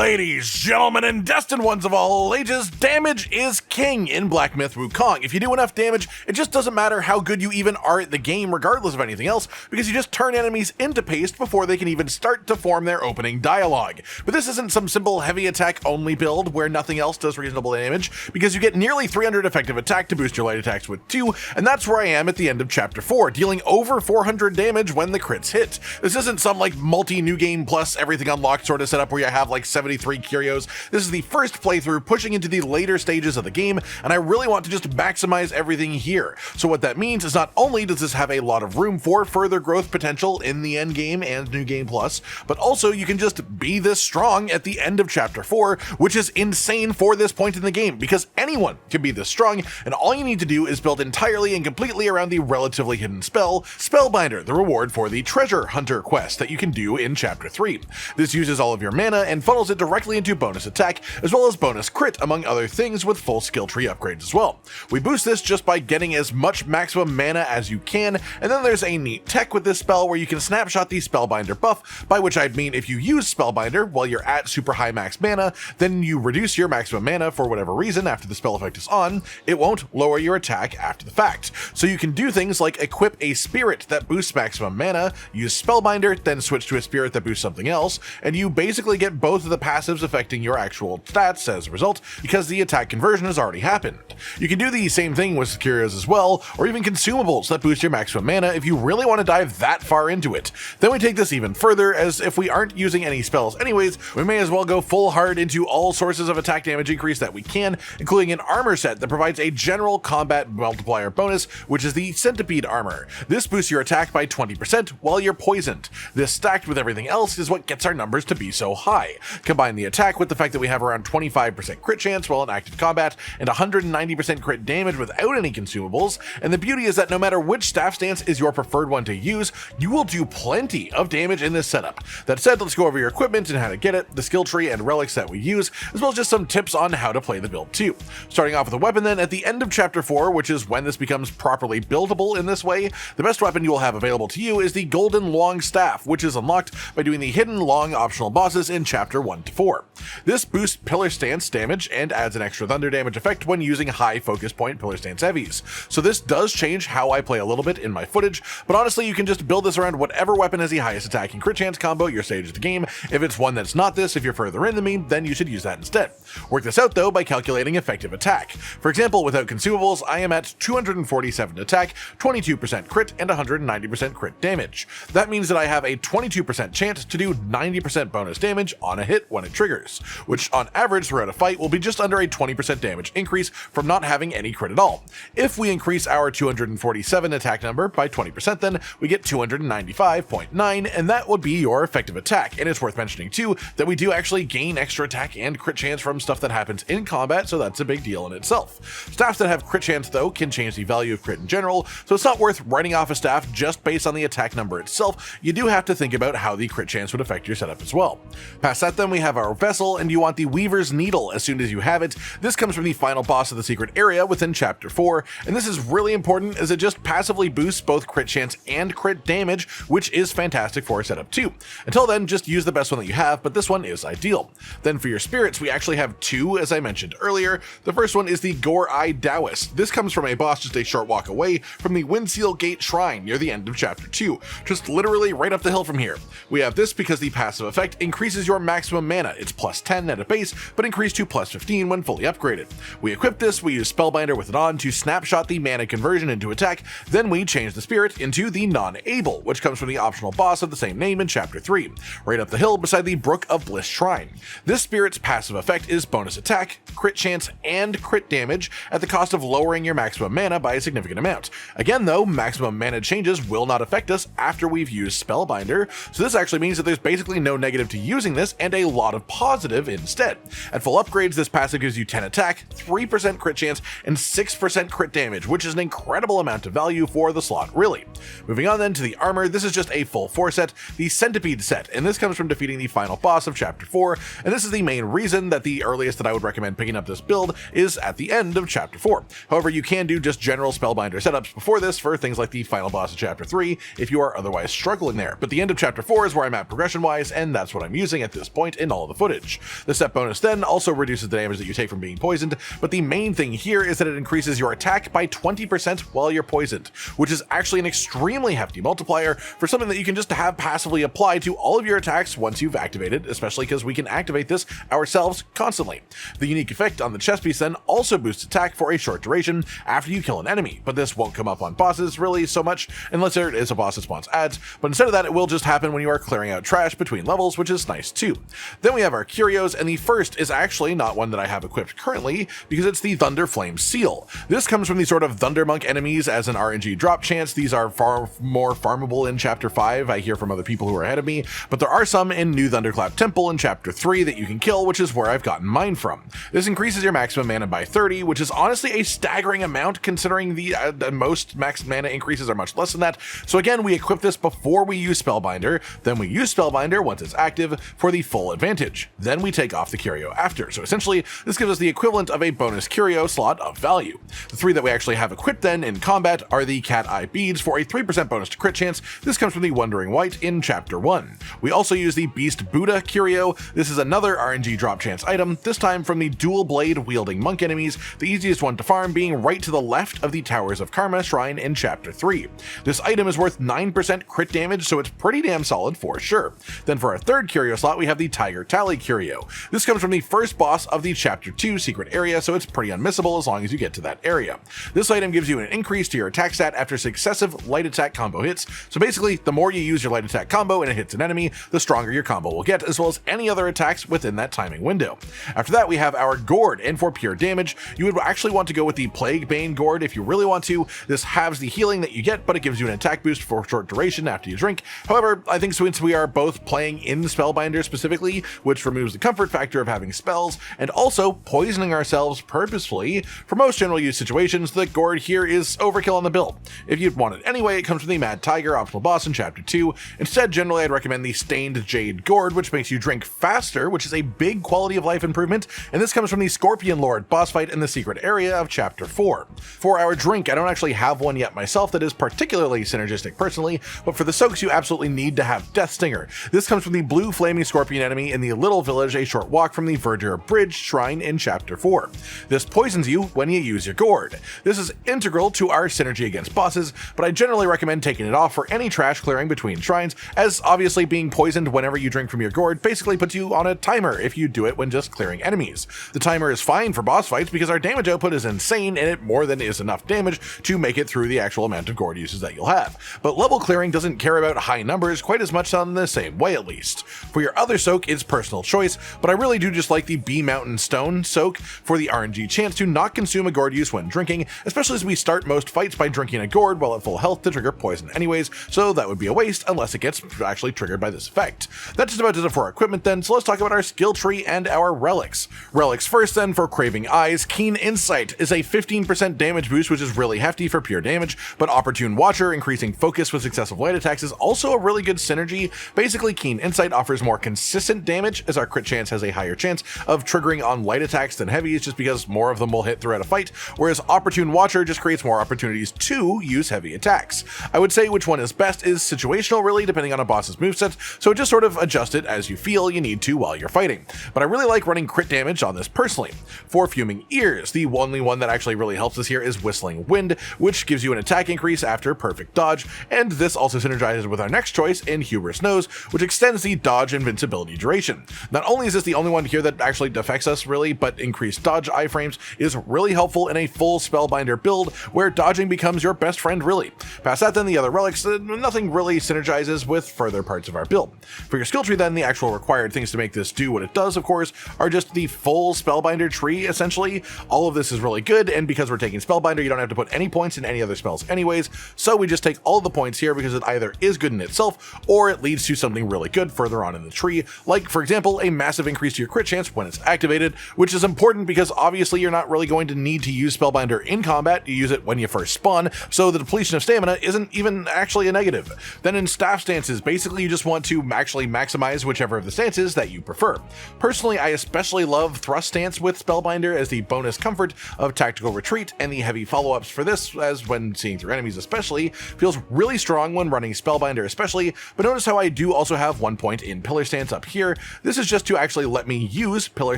Ladies, gentlemen, and destined ones of all ages, damage is king in Black Myth Wukong. If you do enough damage, it just doesn't matter how good you even are at the game, regardless of anything else, because you just turn enemies into paste before they can even start to form their opening dialogue. But this isn't some simple heavy attack only build where nothing else does reasonable damage, because you get nearly 300 effective attack to boost your light attacks with 2, and that's where I am at the end of Chapter 4, dealing over 400 damage when the crits hit. This isn't some like multi-new game plus everything unlocked sort of setup where you have like 73 curios. This is the first playthrough pushing into the later stages of the game, and I really want to just maximize everything here. So what that means is not only does this have a lot of room for further growth potential in the end game and New Game Plus, but also you can just be this strong at the end of Chapter 4, which is insane for this point in the game, because anyone can be this strong, and all you need to do is build entirely and completely around the relatively hidden spell, Spellbinder, the reward for the Treasure Hunter quest that you can do in Chapter 3. This uses all of your mana and funnels it directly into bonus attack, as well as bonus crit, among other things, with full skill tree upgrades as well. We boost this just by getting as much maximum mana as you can, and then there's a neat tech with this spell where you can snapshot the Spellbinder buff, by which I'd mean if you use Spellbinder while you're at super high max mana, then you reduce your maximum mana for whatever reason after the spell effect is on, it won't lower your attack after the fact. So you can do things like equip a spirit that boosts maximum mana, use Spellbinder, then switch to a spirit that boosts something else, and you basically get both of the passives affecting your actual stats as a result, because the attack conversion has already happened. You can do the same thing with curios as well, or even consumables that boost your maximum mana if you really want to dive that far into it. Then we take this even further, as if we aren't using any spells anyways, we may as well go full hard into all sources of attack damage increase that we can, including an armor set that provides a general combat multiplier bonus, which is the Centipede armor. This boosts your attack by 20% while you're poisoned. This stacked with everything else is what gets our numbers to be so high. Combine the attack with the fact that we have around 25% crit chance while in active combat and 190% crit damage without any consumables, and the beauty is that no matter which staff stance is your preferred one to use, you will do plenty of damage in this setup. That said, let's go over your equipment and how to get it, the skill tree and relics that we use, as well as just some tips on how to play the build too. Starting off with a weapon then, at the end of Chapter 4, which is when this becomes properly buildable in this way, the best weapon you will have available to you is the Golden Long Staff, which is unlocked by doing the hidden long optional bosses in Chapter 1 to 4. This boosts pillar stance damage and adds an extra thunder damage effect when using high focus point pillar stance heavies. So this does change how I play a little bit in my footage, but honestly you can just build this around whatever weapon has the highest attack and crit chance combo at your stage of the game. If it's one that's not this, if you're further in than me, then you should use that instead. Work this out though by calculating effective attack. For example, without consumables, I am at 247 attack, 22% crit, and 190% crit damage. That means that I have a 22% chance to do 90% bonus damage on a hit when it triggers, which on average throughout a fight will be just under a 20% damage increase from not having any crit at all. If we increase our 247 attack number by 20%, then we get 295.9, and that would be your effective attack. And it's worth mentioning too that we do actually gain extra attack and crit chance from stuff that happens in combat, so that's a big deal in itself. Staffs that have crit chance though can change the value of crit in general, so it's not worth writing off a staff just based on the attack number itself. You do have to think about how the crit chance would affect your setup as well. Past that then we have our vessel, and you want the Weaver's Needle as soon as you have it. This comes from the final boss of the secret area within Chapter 4, and this is really important as it just passively boosts both crit chance and crit damage, which is fantastic for a setup too. Until then, just use the best one that you have, but this one is ideal. Then for your spirits, we actually have two, as I mentioned earlier. The first one is the Gore-Eye Taoist. This comes from a boss just a short walk away from the Windseal Gate Shrine near the end of Chapter 2, just literally right up the hill from here. We have this because the passive effect increases your maximum mana. It's plus 10 at a base, but increased to plus 15 when fully upgraded. We equip this, we use Spellbinder with it on to snapshot the mana conversion into attack, then we change the spirit into the Non-Able, which comes from the optional boss of the same name in Chapter 3, right up the hill beside the Brook of Bliss Shrine. This spirit's passive effect is bonus attack, crit chance, and crit damage at the cost of lowering your maximum mana by a significant amount. Again though, maximum mana changes will not affect us after we've used Spellbinder, so this actually means that there's basically no negative to using this and a lot of positive instead. At full upgrades, this passive gives you 10 attack, 3% crit chance, and 6% crit damage, which is an incredible amount of value for the slot, really. Moving on then to the armor, this is just a full 4 set, the Centipede set, and this comes from defeating the final boss of Chapter 4, and this is the main reason that the earliest that I would recommend picking up this build is at the end of Chapter 4. However, you can do just general Spellbinder setups before this for things like the final boss of Chapter 3 if you are otherwise struggling there, but the end of Chapter 4 is where I'm at progression-wise, and that's what I'm using at this point in all all of the footage. The step bonus then also reduces the damage that you take from being poisoned, but the main thing here is that it increases your attack by 20% while you're poisoned, which is actually an extremely hefty multiplier for something that you can just have passively apply to all of your attacks once you've activated, especially because we can activate this ourselves constantly. The unique effect on the chest piece then also boosts attack for a short duration after you kill an enemy, but this won't come up on bosses really so much unless there is a boss that spawns ads, but instead of that it will just happen when you are clearing out trash between levels, which is nice too. Then we have our curios, and the first is actually not one that I have equipped currently because it's the Thunder Flame Seal. This comes from the sort of Thunder Monk enemies as an RNG drop chance. These are far more farmable in Chapter 5, I hear from other people who are ahead of me, but there are some in New Thunderclap Temple in Chapter 3 that you can kill, which is where I've gotten mine from. This increases your maximum mana by 30, which is honestly a staggering amount considering the most max mana increases are much less than that. So again, we equip this before we use Spellbinder, then we use Spellbinder once it's active for the full advantage. Then we take off the curio after. So essentially, this gives us the equivalent of a bonus curio slot of value. The three that we actually have equipped then in combat are the Cat Eye Beads for a 3% bonus to crit chance. This comes from the Wandering Wight in Chapter 1. We also use the Beast Buddha curio. This is another RNG drop chance item, this time from the dual blade wielding monk enemies, the easiest one to farm being right to the left of the Towers of Karma shrine in Chapter 3. This item is worth 9% crit damage, so it's pretty damn solid for sure. Then for our third curio slot, we have the Tiger Tally curio. This comes from the first boss of the Chapter 2 secret area, so it's pretty unmissable as long as you get to that area. This item gives you an increase to your attack stat after successive light attack combo hits, so basically the more you use your light attack combo and it hits an enemy, the stronger your combo will get, as well as any other attacks within that timing window. After that we have our gourd, and for pure damage you would actually want to go with the Plague Bane gourd if you really want to. This halves the healing that you get, but it gives you an attack boost for a short duration after you drink. However, I think since we are both playing in Spellbinder specifically, which removes the comfort factor of having spells, and also poisoning ourselves purposefully, for most general use situations, the gourd here is overkill on the build. If you'd want it anyway, it comes from the Mad Tiger optional boss in Chapter 2. Instead, generally I'd recommend the Stained Jade gourd, which makes you drink faster, which is a big quality of life improvement, and this comes from the Scorpion Lord boss fight in the secret area of Chapter 4. For our drink, I don't actually have one yet myself that is particularly synergistic personally, but for the soaks you absolutely need to have Death Stinger. This comes from the blue flaming scorpion enemy in the little village a short walk from the Verdure Bridge shrine in Chapter 4. This poisons you when you use your gourd. This is integral to our synergy against bosses, but I generally recommend taking it off for any trash clearing between shrines, as obviously being poisoned whenever you drink from your gourd basically puts you on a timer if you do it when just clearing enemies. The timer is fine for boss fights because our damage output is insane and it more than is enough damage to make it through the actual amount of gourd uses that you'll have. But level clearing doesn't care about high numbers quite as much on the same way at least. For your other soak, it's personal choice, but I really do just like the Bee Mountain Stone soak for the RNG chance to not consume a gourd use when drinking, especially as we start most fights by drinking a gourd while at full health to trigger poison anyways, so that would be a waste unless it gets actually triggered by this effect. That just about does it for our equipment then, so let's talk about our skill tree and our relics. Relics first then. For Craving Eyes, Keen Insight is a 15% damage boost, which is really hefty for pure damage, but Opportune Watcher, increasing focus with successive light attacks, is also a really good synergy. Basically, Keen Insight offers more consistent damage, as our crit chance has a higher chance of triggering on light attacks than heavies, just because more of them will hit throughout a fight, whereas Opportune Watcher just creates more opportunities to use heavy attacks. I would say which one is best is situational really, depending on a boss's moveset, so just sort of adjust it as you feel you need to while you're fighting. But I really like running crit damage on this personally. For Fuming Ears, the only one that actually really helps us here is Whistling Wind, which gives you an attack increase after perfect dodge, and this also synergizes with our next choice in Hubris Nose, which extends the dodge invincibility duration. Not only is this the only one here that actually affects us really, but increased dodge iframes is really helpful in a full Spellbinder build where dodging becomes your best friend really. Past that then, the other relics, nothing really synergizes with further parts of our build. For your skill tree then, the actual required things to make this do what it does, of course, are just the full Spellbinder tree essentially. All of this is really good, and because we're taking Spellbinder, you don't have to put any points in any other spells anyways, so we just take all the points here because it either is good in itself or it leads to something really good further on in the tree, like for example a massive increase to your crit chance when it's activated, which is important because obviously you're not really going to need to use Spellbinder in combat. You use it when you first spawn, so the depletion of stamina isn't even actually a negative. Then in staff stances, basically you just want to actually maximize whichever of the stances that you prefer. Personally, I especially love Thrust Stance with Spellbinder as the bonus comfort of Tactical Retreat, and the heavy follow-ups for this, as when seeing through enemies especially, feels really strong when running Spellbinder especially, but notice how I do also have 1 point in Pillar Stance up here, This is just to actually let me use Pillar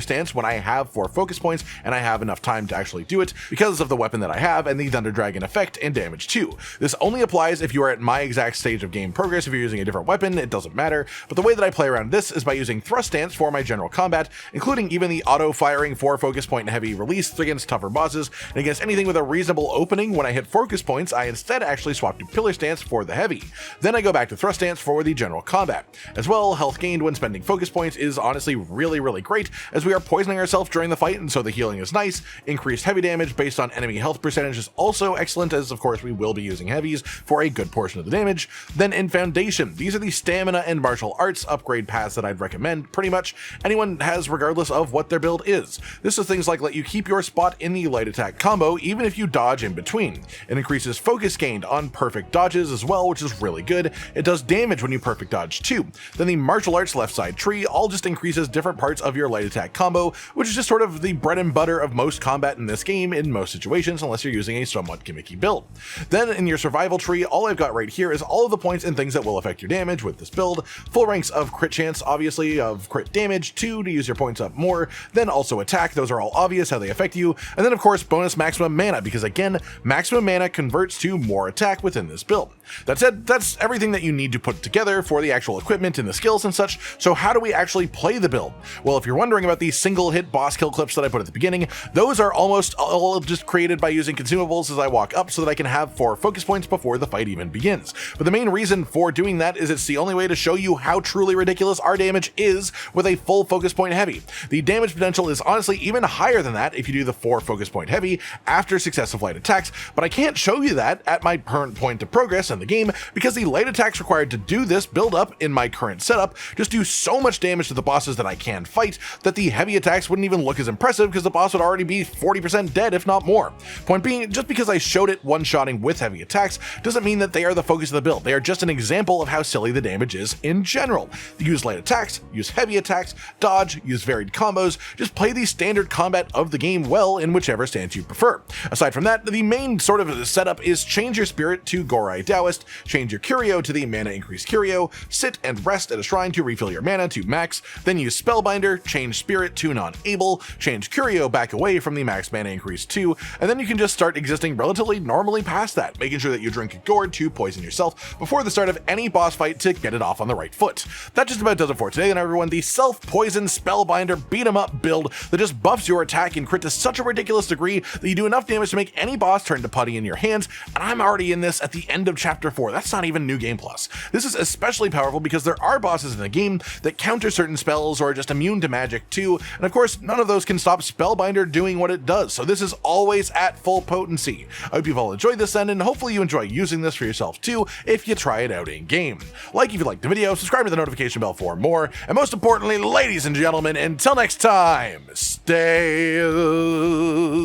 Stance when I have 4 focus points and I have enough time to actually do it because of the weapon that I have and the Thunder Dragon effect and damage too. This only applies if you are at my exact stage of game progress. If you're using a different weapon, it doesn't matter, but the way that I play around this is by using Thrust Stance for my general combat, including even the auto-firing 4 focus point heavy release against tougher bosses, and against anything with a reasonable opening. When I hit focus points, I instead actually swap to Pillar Stance for the heavy. Then I go back to Thrust Stance for the general combat. As well, health gained when spending focus points is honestly really great, as we are poisoning ourselves during the fight, and so the healing is nice. Increased heavy damage based on enemy health percentage is also excellent, as of course we will be using heavies for a good portion of the damage. Then in Foundation, these are the stamina and martial arts upgrade paths that I'd recommend pretty much anyone has, regardless of what their build is. This is things like let you keep your spot in the light attack combo even if you dodge in between. It increases focus gained on perfect dodges as well, which is really good. It does damage when you perfect dodge too. Then the martial arts left side tree all just increases different parts of your light attack combo, which is just sort of the bread and butter of most combat in this game in most situations, unless you're using a somewhat gimmicky build. Then in your survival tree, all I've got right here is all of the points and things that will affect your damage with this build. Full ranks of crit chance, obviously, of crit damage, 2 to use your points up more, then also attack, those are all obvious how they affect you, and then of course bonus maximum mana, because again, maximum mana converts to more attack within this build. That said, that's everything that you need to put together for the actual equipment and the skills and such. So how do we actually play the build? Well, if you're wondering about these single hit boss kill clips that I put at the beginning, those are almost all just created by using consumables as I walk up so that I can have 4 focus points before the fight even begins. But the main reason for doing that is it's the only way to show you how truly ridiculous our damage is with a full focus point heavy. The damage potential is honestly even higher than that if you do the 4 focus point heavy after successive light attacks, but I can't show you that at my current point of progress in the game because the light attacks required to do this build up in my current setup just do so much damage to the bosses that I can fight that the heavy attacks wouldn't even look as impressive because the boss would already be 40% dead if not more. Point being, just because I showed it one-shotting with heavy attacks doesn't mean that they are the focus of the build. They are just an example of how silly the damage is in general. Use light attacks, use heavy attacks, dodge, use varied combos, just play the standard combat of the game well in whichever stance you prefer. Aside from that, the main sort of setup is change your spirit to Gorai Taoist, change your Curio to the mana increased Curio, sit and rest at a shrine to refill your mana to max, then use Spellbinder, change spirit to non-able, change Curio back away from the max mana increase 2, and then you can just start existing relatively normally past that, making sure that you drink a gourd to poison yourself before the start of any boss fight to get it off on the right foot. That just about does it for today then everyone. The self-poison Spellbinder beat-em-up build that just buffs your attack and crit to such a ridiculous degree that you do enough damage to make any boss turn to putty in your hands, and I'm already in this at the end of chapter 4. That's not even New Game Plus. This is especially powerful because there are bosses in the game that counter certain spells or are just immune to magic too, and of course none of those can stop Spellbinder doing what it does, so this is always at full potency. I hope you've all enjoyed this then, and hopefully you enjoy using this for yourself too if you try it out in game. Like if you liked the video, subscribe to the notification bell for more, and most importantly, ladies and gentlemen, until next time, stay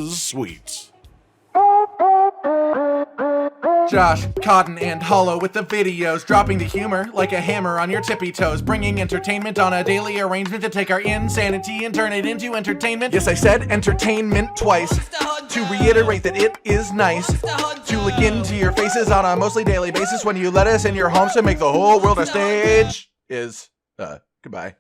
sweet. Josh, Cotton, and Hollow with the videos, dropping the humor like a hammer on your tippy toes, bringing entertainment on a daily arrangement to take our insanity and turn it into entertainment. Yes, I said entertainment twice, to reiterate that it is nice to look into your faces on a mostly daily basis when you let us in your homes to make the whole world a stage. Goodbye.